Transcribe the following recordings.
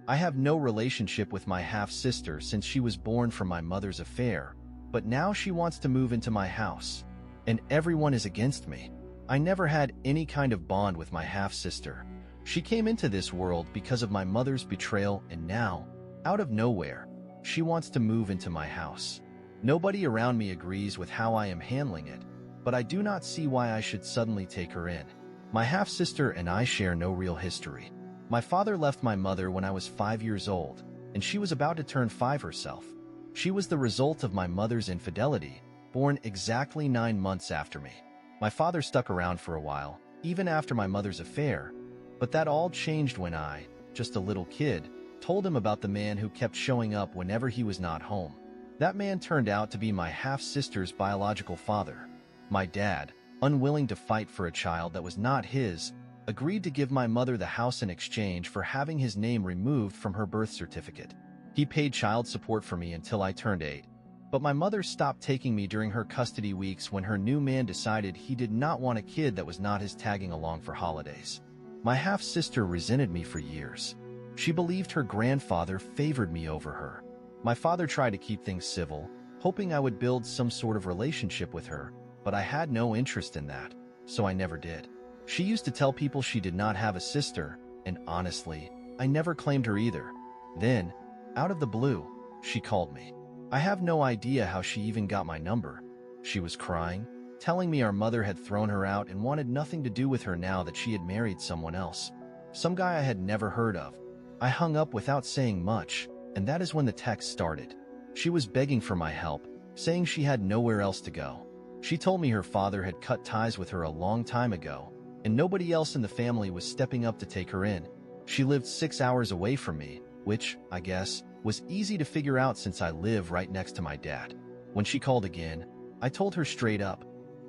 I have no relationship with my half-sister since she was born from my mother's affair, but now she wants to move into my house, and everyone is against me. I never had any kind of bond with my half-sister. She came into this world because of my mother's betrayal, and now, out of nowhere, she wants to move into my house. Nobody around me agrees with how I am handling it, but I do not see why I should suddenly take her in. My half-sister and I share no real history. My father left my mother when I was 5 years old, and she was about to turn 5 herself. She was the result of my mother's infidelity, born exactly 9 months after me. My father stuck around for a while, even after my mother's affair, but that all changed when I, just a little kid, told him about the man who kept showing up whenever he was not home. That man turned out to be my half-sister's biological father. My dad, unwilling to fight for a child that was not his, agreed to give my mother the house in exchange for having his name removed from her birth certificate. He paid child support for me until I turned 8, but my mother stopped taking me during her custody weeks when her new man decided he did not want a kid that was not his tagging along for holidays. My half-sister resented me for years. She believed her grandfather favored me over her. My father tried to keep things civil, hoping I would build some sort of relationship with her, but I had no interest in that, so I never did. She used to tell people she did not have a sister, and honestly, I never claimed her either. Then, out of the blue, she called me. I have no idea how she even got my number. She was crying, telling me our mother had thrown her out and wanted nothing to do with her now that she had married someone else. Some guy I had never heard of. I hung up without saying much, and that is when the text started. She was begging for my help, saying she had nowhere else to go. She told me her father had cut ties with her a long time ago, and nobody else in the family was stepping up to take her in. She lived 6 hours away from me, which, I guess, was easy to figure out since I live right next to my dad. When she called again, I told her straight up,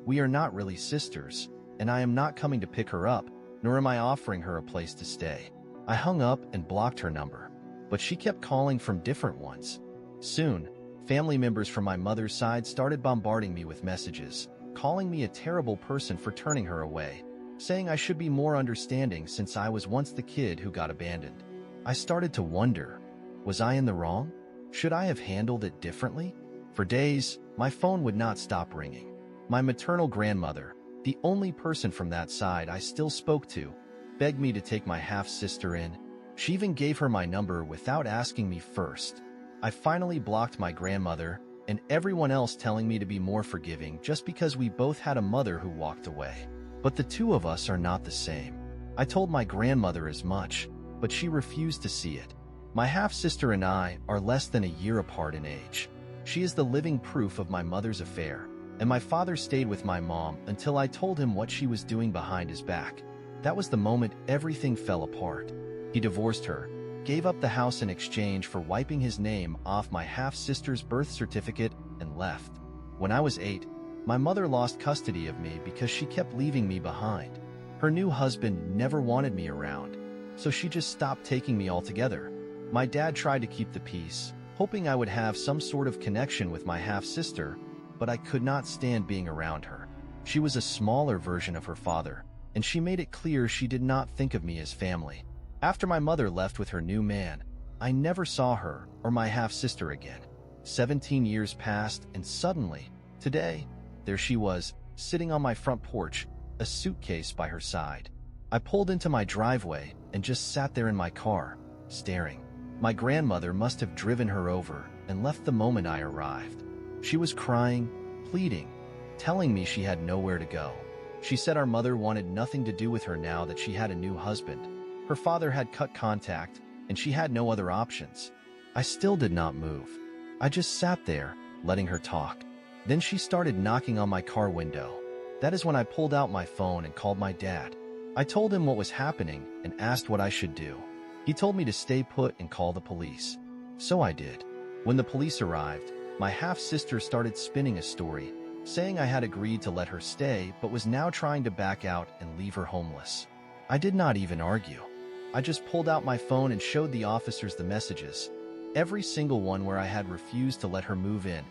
"We are not really sisters, and I am not coming to pick her up, nor am I offering her a place to stay." I hung up and blocked her number, but she kept calling from different ones. Soon, family members from my mother's side started bombarding me with messages, calling me a terrible person for turning her away, saying I should be more understanding since I was once the kid who got abandoned. I started to wonder, was I in the wrong? Should I have handled it differently? For days, my phone would not stop ringing. My maternal grandmother, the only person from that side I still spoke to, begged me to take my half-sister in. She even gave her my number without asking me first. I finally blocked my grandmother and everyone else, telling me to be more forgiving just because we both had a mother who walked away. But the two of us are not the same. I told my grandmother as much, but she refused to see it. My half-sister and I are less than a year apart in age. She is the living proof of my mother's affair, and my father stayed with my mom until I told him what she was doing behind his back. That was the moment everything fell apart. He divorced her, gave up the house in exchange for wiping his name off my half-sister's birth certificate, and left. When I was 8, my mother lost custody of me because she kept leaving me behind. Her new husband never wanted me around, so she just stopped taking me altogether. My dad tried to keep the peace, hoping I would have some sort of connection with my half-sister, but I could not stand being around her. She was a smaller version of her father, and she made it clear she did not think of me as family. After my mother left with her new man, I never saw her or my half-sister again. 17 years passed, and suddenly, today, there she was, sitting on my front porch, a suitcase by her side. I pulled into my driveway and just sat there in my car, staring. My grandmother must have driven her over and left the moment I arrived. She was crying, pleading, telling me she had nowhere to go. She said our mother wanted nothing to do with her now that she had a new husband. Her father had cut contact, and she had no other options. I still did not move. I just sat there, letting her talk. Then she started knocking on my car window. That is when I pulled out my phone and called my dad. I told him what was happening and asked what I should do. He told me to stay put and call the police. So I did. When the police arrived, my half-sister started spinning a story, saying I had agreed to let her stay but was now trying to back out and leave her homeless. I did not even argue. I just pulled out my phone and showed the officers the messages. Every single one where I had refused to let her move in.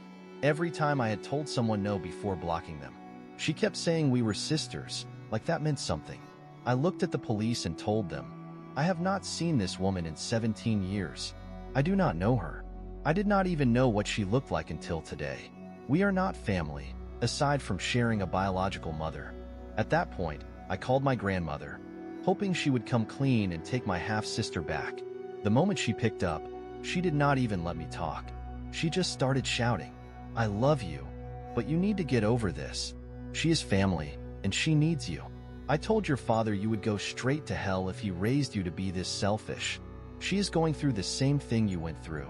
Every time I had told someone no before blocking them. She kept saying we were sisters, like that meant something. I looked at the police and told them, I have not seen this woman in 17 years. I do not know her. I did not even know what she looked like until today. We are not family, aside from sharing a biological mother. At that point, I called my grandmother, hoping she would come clean and take my half-sister back. The moment she picked up, she did not even let me talk. She just started shouting, "I love you, but you need to get over this. She is family, and she needs you. I told your father you would go straight to hell if he raised you to be this selfish. She is going through the same thing you went through."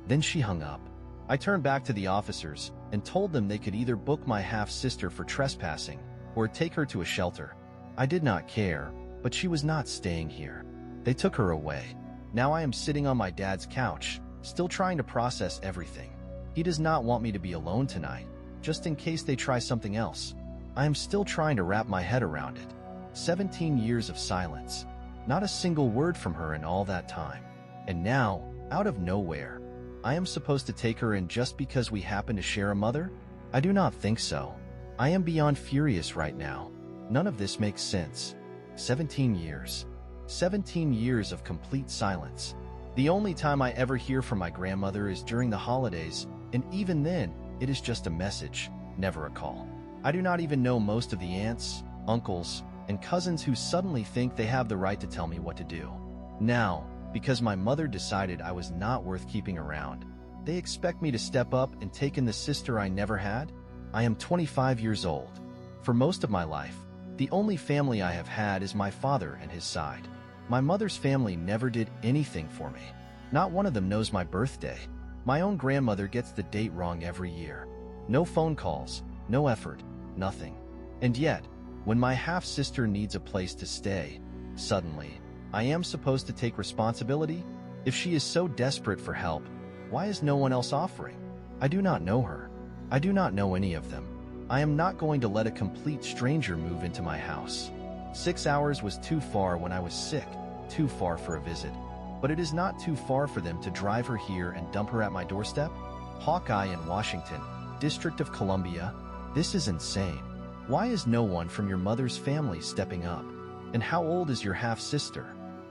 Then she hung up. I turned back to the officers and told them they could either book my half-sister for trespassing or take her to a shelter. I did not care, but she was not staying here. They took her away. Now I am sitting on my dad's couch, still trying to process everything. He does not want me to be alone tonight, just in case they try something else. I am still trying to wrap my head around it. 17 years of silence. Not a single word from her in all that time. And now, out of nowhere, I am supposed to take her in just because we happen to share a mother? I do not think so. I am beyond furious right now. None of this makes sense. 17 years. 17 years of complete silence. The only time I ever hear from my grandmother is during the holidays, and even then, it is just a message, never a call. I do not even know most of the aunts, uncles, and cousins who suddenly think they have the right to tell me what to do. Now, because my mother decided I was not worth keeping around, they expect me to step up and take in the sister I never had? I am 25 years old. For most of my life, the only family I have had is my father and his side. My mother's family never did anything for me. Not one of them knows my birthday. My own grandmother gets the date wrong every year. No phone calls, no effort, nothing. And yet, when my half-sister needs a place to stay, suddenly, I am supposed to take responsibility? If she is so desperate for help, why is no one else offering? I do not know her. I do not know any of them. I am not going to let a complete stranger move into my house. 6 hours was too far when I was sick, too far for a visit. But it is not too far for them to drive her here and dump her at my doorstep? Hawkeye in Washington, District of Columbia. This is insane. Why is no one from your mother's family stepping up? And how old is your half-sister?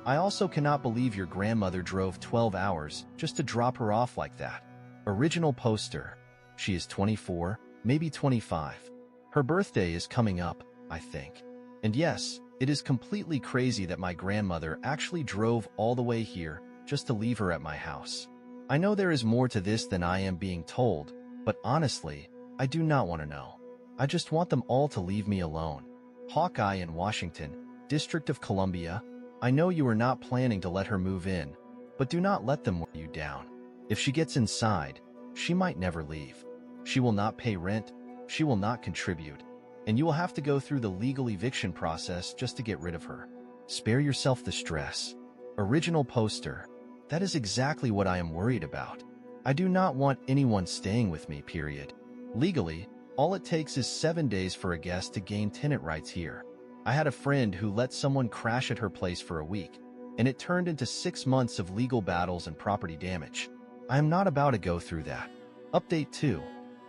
I also cannot believe your grandmother drove 12 hours just to drop her off like that. Original poster. She is 24, maybe 25. Her birthday is coming up, I think. And yes, it is completely crazy that my grandmother actually drove all the way here just to leave her at my house. I know there is more to this than I am being told, but honestly, I do not want to know. I just want them all to leave me alone. Hawkeye in Washington, District of Columbia. I know you are not planning to let her move in, but do not let them wear you down. If she gets inside, she might never leave. She will not pay rent, she will not contribute, and you will have to go through the legal eviction process just to get rid of her. Spare yourself the stress. Original poster. That is exactly what I am worried about. I do not want anyone staying with me, period. Legally, all it takes is 7 days for a guest to gain tenant rights here. I had a friend who let someone crash at her place for a week, and it turned into 6 months of legal battles and property damage. I am not about to go through that. Update 2.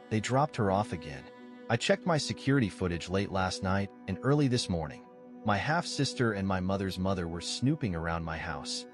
They dropped her off again. I checked my security footage late last night and early this morning. My half-sister and my mother's mother were snooping around my house,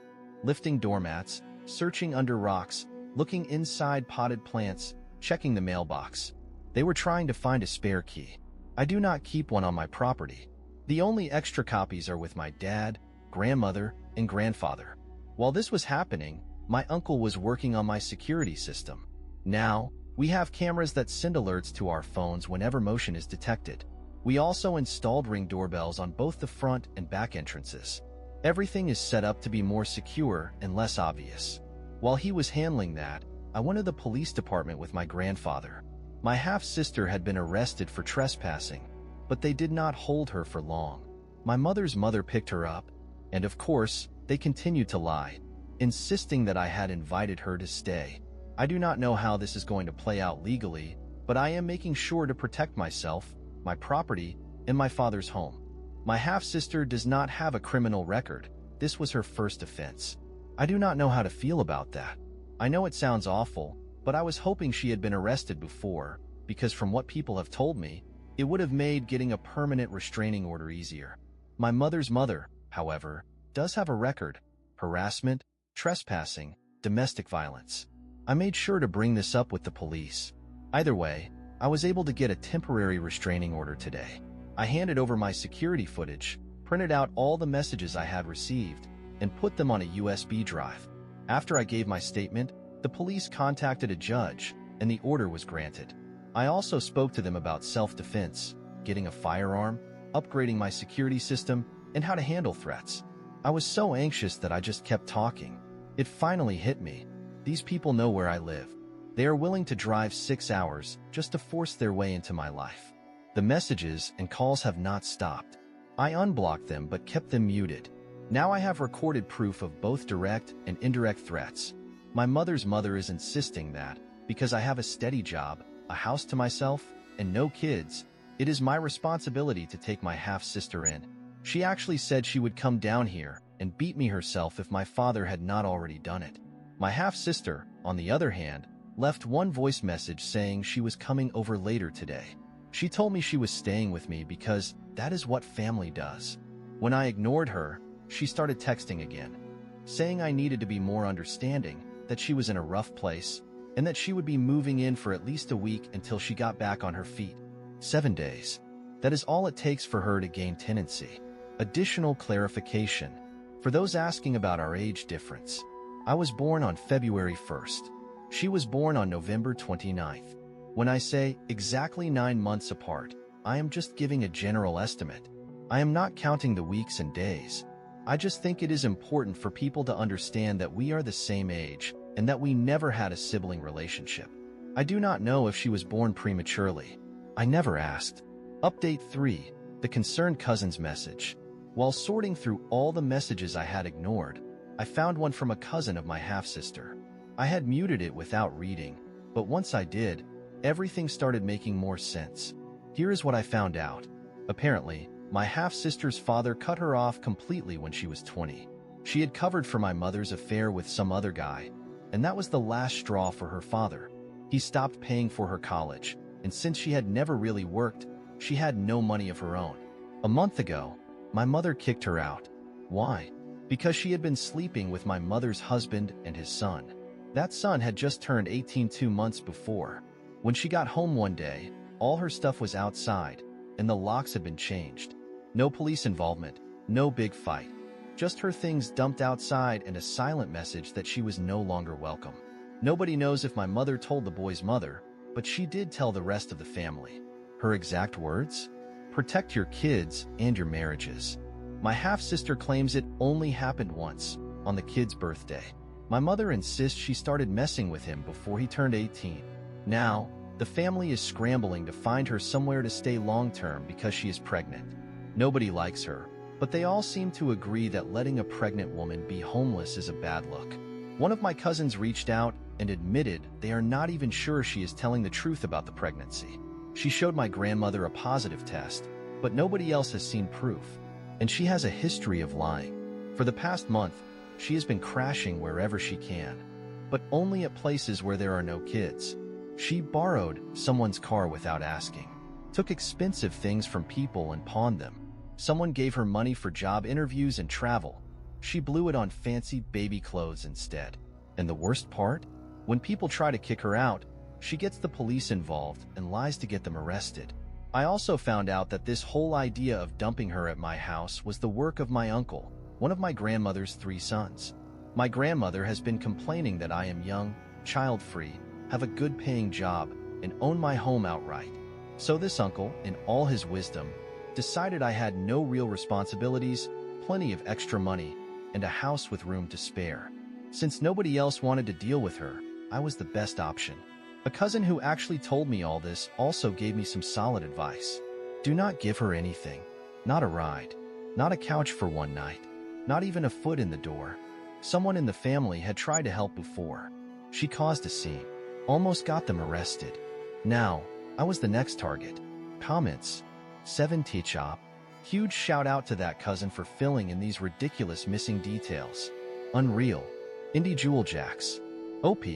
lifting doormats, searching under rocks, looking inside potted plants, checking the mailbox. They were trying to find a spare key. I do not keep one on my property. The only extra copies are with my dad, grandmother, and grandfather. While this was happening, my uncle was working on my security system. Now, we have cameras that send alerts to our phones whenever motion is detected. We also installed Ring doorbells on both the front and back entrances. Everything is set up to be more secure and less obvious. While he was handling that, I went to the police department with my grandfather. My half-sister had been arrested for trespassing, but they did not hold her for long. My mother's mother picked her up, and of course, they continued to lie, insisting that I had invited her to stay. I do not know how this is going to play out legally, but I am making sure to protect myself, my property, and my father's home. My half-sister does not have a criminal record. This was her first offense. I do not know how to feel about that. I know it sounds awful, but I was hoping she had been arrested before, because from what people have told me, it would have made getting a permanent restraining order easier. My mother's mother, however, does have a record. harassment, trespassing, domestic violence. I made sure to bring this up with the police. Either way, I was able to get a temporary restraining order today. I handed over my security footage, printed out all the messages I had received, and put them on a USB drive. After I gave my statement, the police contacted a judge, and the order was granted. I also spoke to them about self-defense, getting a firearm, upgrading my security system, and how to handle threats. I was so anxious that I just kept talking. It finally hit me. These people know where I live. They are willing to drive 6 hours just to force their way into my life. The messages and calls have not stopped. I unblocked them but kept them muted. Now I have recorded proof of both direct and indirect threats. My mother's mother is insisting that, because I have a steady job, a house to myself, and no kids, it is my responsibility to take my half-sister in. She actually said she would come down here and beat me herself if my father had not already done it. My half-sister, on the other hand, left one voice message saying she was coming over later today. She told me she was staying with me because that is what family does. When I ignored her, she started texting again, saying I needed to be more understanding, that she was in a rough place, and that she would be moving in for at least a week until she got back on her feet. 7 days. That is all it takes for her to gain tenancy. Additional clarification. For those asking about our age difference, I was born on February 1st. She was born on November 29th. When I say exactly 9 months apart, I am just giving a general estimate. I am not counting the weeks and days. I just think it is important for people to understand that we are the same age and that we never had a sibling relationship. I do not know if she was born prematurely. I never asked. Update 3. The concerned cousin's message. While sorting through all the messages I had ignored, I found one from a cousin of my half-sister. I had muted it without reading, but once I did, everything started making more sense. Here is what I found out. Apparently, my half-sister's father cut her off completely when she was 20. She had covered for my mother's affair with some other guy, and that was the last straw for her father. He stopped paying for her college, and since she had never really worked, she had no money of her own. A month ago, my mother kicked her out. Why? Because she had been sleeping with my mother's husband and his son. That son had just turned 18 2 months before. When she got home one day, all her stuff was outside, and the locks had been changed. No police involvement, no big fight. Just her things dumped outside and a silent message that she was no longer welcome. Nobody knows if my mother told the boy's mother, but she did tell the rest of the family. Her exact words? Protect your kids and your marriages. My half-sister claims it only happened once, on the kid's birthday. My mother insists she started messing with him before he turned 18. Now, the family is scrambling to find her somewhere to stay long-term because she is pregnant. Nobody likes her, but they all seem to agree that letting a pregnant woman be homeless is a bad look. One of my cousins reached out and admitted they are not even sure she is telling the truth about the pregnancy. She showed my grandmother a positive test, but nobody else has seen proof. And she has a history of lying. For the past month, she has been crashing wherever she can, but only at places where there are no kids. She borrowed someone's car without asking, took expensive things from people and pawned them. Someone gave her money for job interviews and travel. She blew it on fancy baby clothes instead. And the worst part? When people try to kick her out, she gets the police involved and lies to get them arrested. I also found out that this whole idea of dumping her at my house was the work of my uncle, one of my grandmother's 3 sons. My grandmother has been complaining that I am young, child-free, have a good-paying job, and own my home outright. So this uncle, in all his wisdom, decided I had no real responsibilities, plenty of extra money, and a house with room to spare. Since nobody else wanted to deal with her, I was the best option. A cousin who actually told me all this also gave me some solid advice. Do not give her anything. Not a ride. Not a couch for one night. Not even a foot in the door. Someone in the family had tried to help before. She caused a scene. Almost got them arrested. Now, I was the next target. Comments. 7 T-Chop. Huge shout out to that cousin for filling in these ridiculous missing details. Unreal. Indie Jewel Jacks. OP.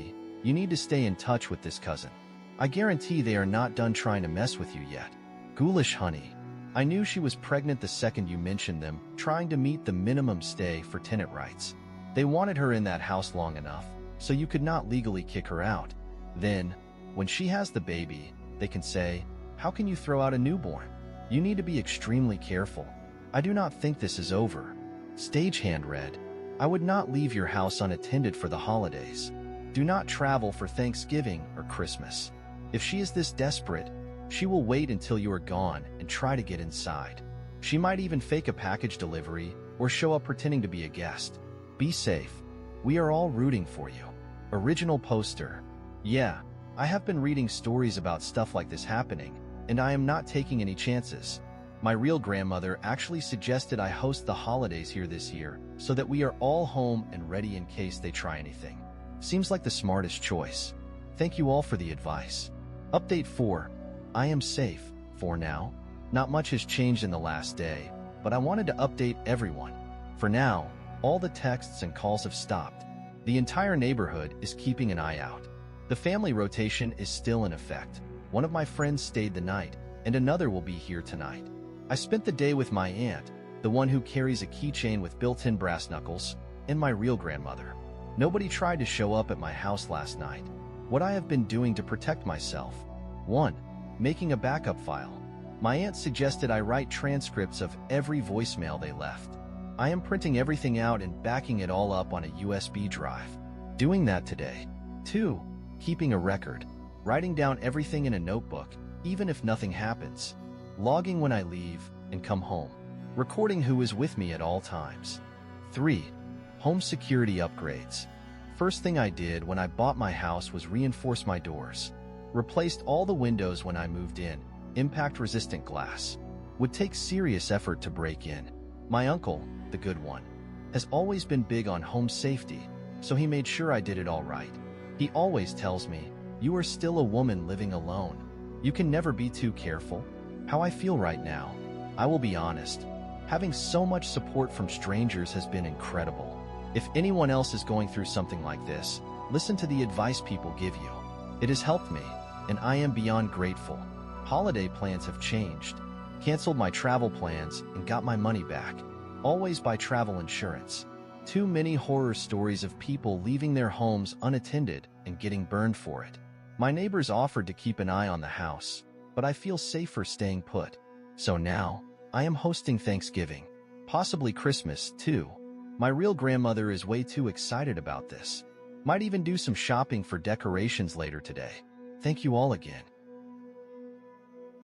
You need to stay in touch with this cousin. I guarantee they are not done trying to mess with you yet. Ghoulish Honey. I knew she was pregnant the second you mentioned them, trying to meet the minimum stay for tenant rights. They wanted her in that house long enough, so you could not legally kick her out. Then, when she has the baby, they can say, "How can you throw out a newborn?" You need to be extremely careful. I do not think this is over. Stagehand read, I would not leave your house unattended for the holidays. Do not travel for Thanksgiving or Christmas. If she is this desperate, she will wait until you are gone and try to get inside. She might even fake a package delivery or show up pretending to be a guest. Be safe. We are all rooting for you. Original poster. Yeah, I have been reading stories about stuff like this happening, and I am not taking any chances. My real grandmother actually suggested I host the holidays here this year so that we are all home and ready in case they try anything. Seems like the smartest choice. Thank you all for the advice. Update 4. I am safe, for now. Not much has changed in the last day, but I wanted to update everyone. For now, all the texts and calls have stopped. The entire neighborhood is keeping an eye out. The family rotation is still in effect. One of my friends stayed the night, and another will be here tonight. I spent the day with my aunt, the one who carries a keychain with built-in brass knuckles, and my real grandmother. Nobody tried to show up at my house last night. What I have been doing to protect myself. 1. Making a backup file. My aunt suggested I write transcripts of every voicemail they left. I am printing everything out and backing it all up on a USB drive. Doing that today. 2. Keeping a record. Writing down everything in a notebook, even if nothing happens. Logging when I leave and come home. Recording who is with me at all times. 3. Home security upgrades. First thing I did when I bought my house was reinforce my doors. Replaced all the windows when I moved in, impact-resistant glass. Would take serious effort to break in. My uncle, the good one, has always been big on home safety, so he made sure I did it all right. He always tells me, "You are still a woman living alone. You can never be too careful." How I feel right now, I will be honest. Having so much support from strangers has been incredible. If anyone else is going through something like this, listen to the advice people give you. It has helped me, and I am beyond grateful. Holiday plans have changed. Canceled my travel plans and got my money back. Always buy travel insurance. Too many horror stories of people leaving their homes unattended and getting burned for it. My neighbors offered to keep an eye on the house, but I feel safer staying put. So now, I am hosting Thanksgiving. Possibly Christmas, too. My real grandmother is way too excited about this. Might even do some shopping for decorations later today. Thank you all again.